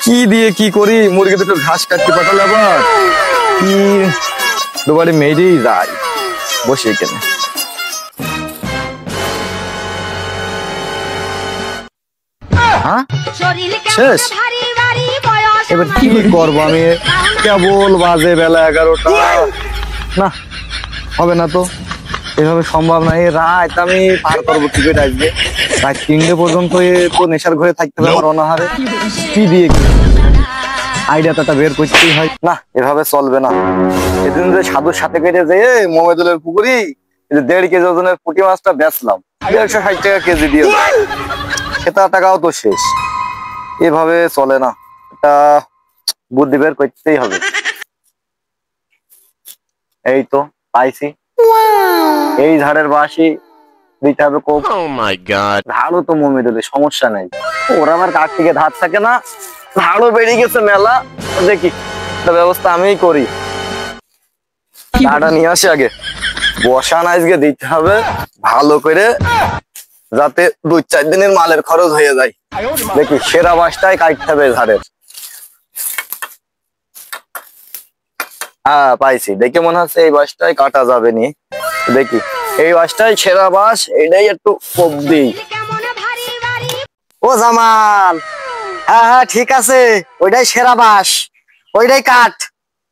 কি দিয়ে কি করি, মুরগি দুটো ঘাস কাটতে পাঠালে আবার কি দুবারে মেরেই যায় বসে এখানে। হ্যাঁ শেষ, এবার কি করবো আমি? কেবল বাজে বেলা 11টা, না হবে না তো, এভাবে সম্ভব না। এই রাত আমি পার করবো কি করে? আসবে রাত 3টে পর্যন্ত তো নেশার ঘরে থাকতে হবে আমার অনাহারে। কি দিয়ে কি আইডিয়াটা বের করতেই হয়, না এভাবে চলবে না। এদিন যে সাধুর সাথে কেটে যে মোমেদুলের পুকুরি 1.5 কেজি ওজনের পুঁটি মাছটা বেচলাম 160 টাকা কেজি দিয়ে, সেটা টাকাও তো শেষ। এভাবে চলে না, এটা বুদ্ধি বের করতেই হবে। এই তো পাইছি, এই ঝাড়ের বাঁশি দিতে হবে কোপ। ধারও তো মোমেদুলের সমস্যা নেই, ওরা আমার কাঠ থেকে ধার থাকে না, ধারও বেরিয়ে গেছে মেলা। দেখি ব্যবস্থা আমিই করি, টাটা নিয়ে আসি আগে। বসান আজকে দিতে হবে ভালো করে, যাতে 2-4 দিনের মালের খরচ হয়ে যায়। দেখি সেরা বাঁশটাই কাটতে হবে ধারের। হ্যাঁ পাইছি, দেখে মনে হচ্ছে এই বাঁশটাই কাটা যাবে নি। দেখি এই বাঁশটাই সেরা বাঁশ, এটাই একটু কোপ দিই। ও জামাল, হ্যাঁ হ্যাঁ ঠিক আছে, ওইটাই সেরা বাঁশ, ওইটাই কাঠ।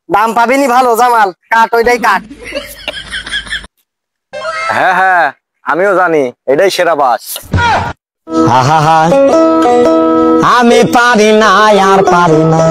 দাম পাবিনি ভালো জামাল, কাঠ ওইটাই কাঠ। হ্যাঁ হ্যাঁ আমিও জানি এটাই সেরা বাঁশ। আমি পারি না আর পারি না।